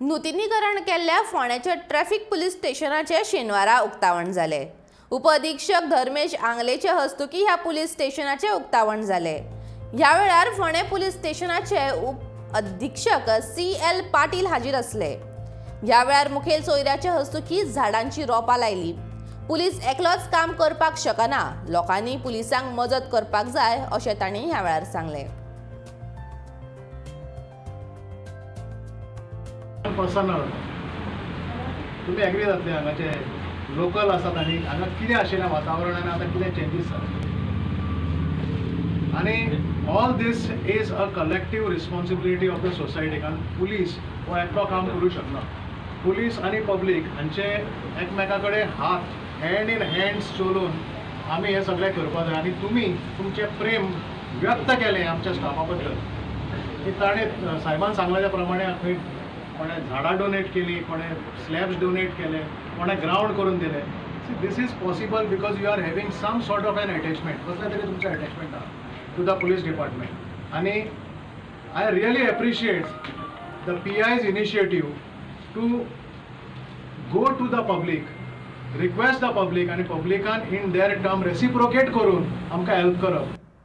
नूतनीकरण केल्ल्या फोंड्याच्या traffic police स्टेशनाचे शेनवारा उक्तावण जाले। उपअधीक्षक धर्मेश आंगलेचे हस्तुकी ह्या पुलीस स्टेशनाचे उक्तावण जाले। ह्या वेळार फोंडे पुलीस स्टेशनाचे उप अधीक्षक CL पाटील हाजीर असले। ह्या वेळार मुखेल सोयऱ्याचे हस्तुकी झाडांची रोपां लायली। पुलीस एकलोच काम करपाक शकना, लोकांनी पुलिसांक मदत करपाक जाय अशें तांणी ह्या वेळार सांगले। पर्सनल तुम्ही एग्री जातले हांगाचे लोकल आसात आनी हांगा कितें आशिल्लें वातावरणान आतां कितें चेंजीस जाता आनी all this is a collective responsibility of the society. कारण पुलीस हो एकलो काम करूं शकना। पुलीस आनी पब्लीक हांचे एकमेका कडेन हात हँड इन हँड्स चलून आमी हें सगळें करपाक जाय। आनी तुमी तुमचें प्रेम व्यक्त केलें आमच्या स्टाफा बद्दल की ताणें साहेबान सांगलेल्या प्रमाणे खंय कोणे झाडां डोनेट केली, कोणे स्लॅब्स डोनेट केले, कोणे ग्राउंड करून दिले। This is possible because you are having some sort of an attachment, कसलें तरी तुमचें अटॅचमेंट आहा टू द पुलीस डिपार्टमेंट। आनी I really appreciate the PI's initiative to go to the public, request the public आनी पब्लिकान in their term reciprocate करून आमकां help करप।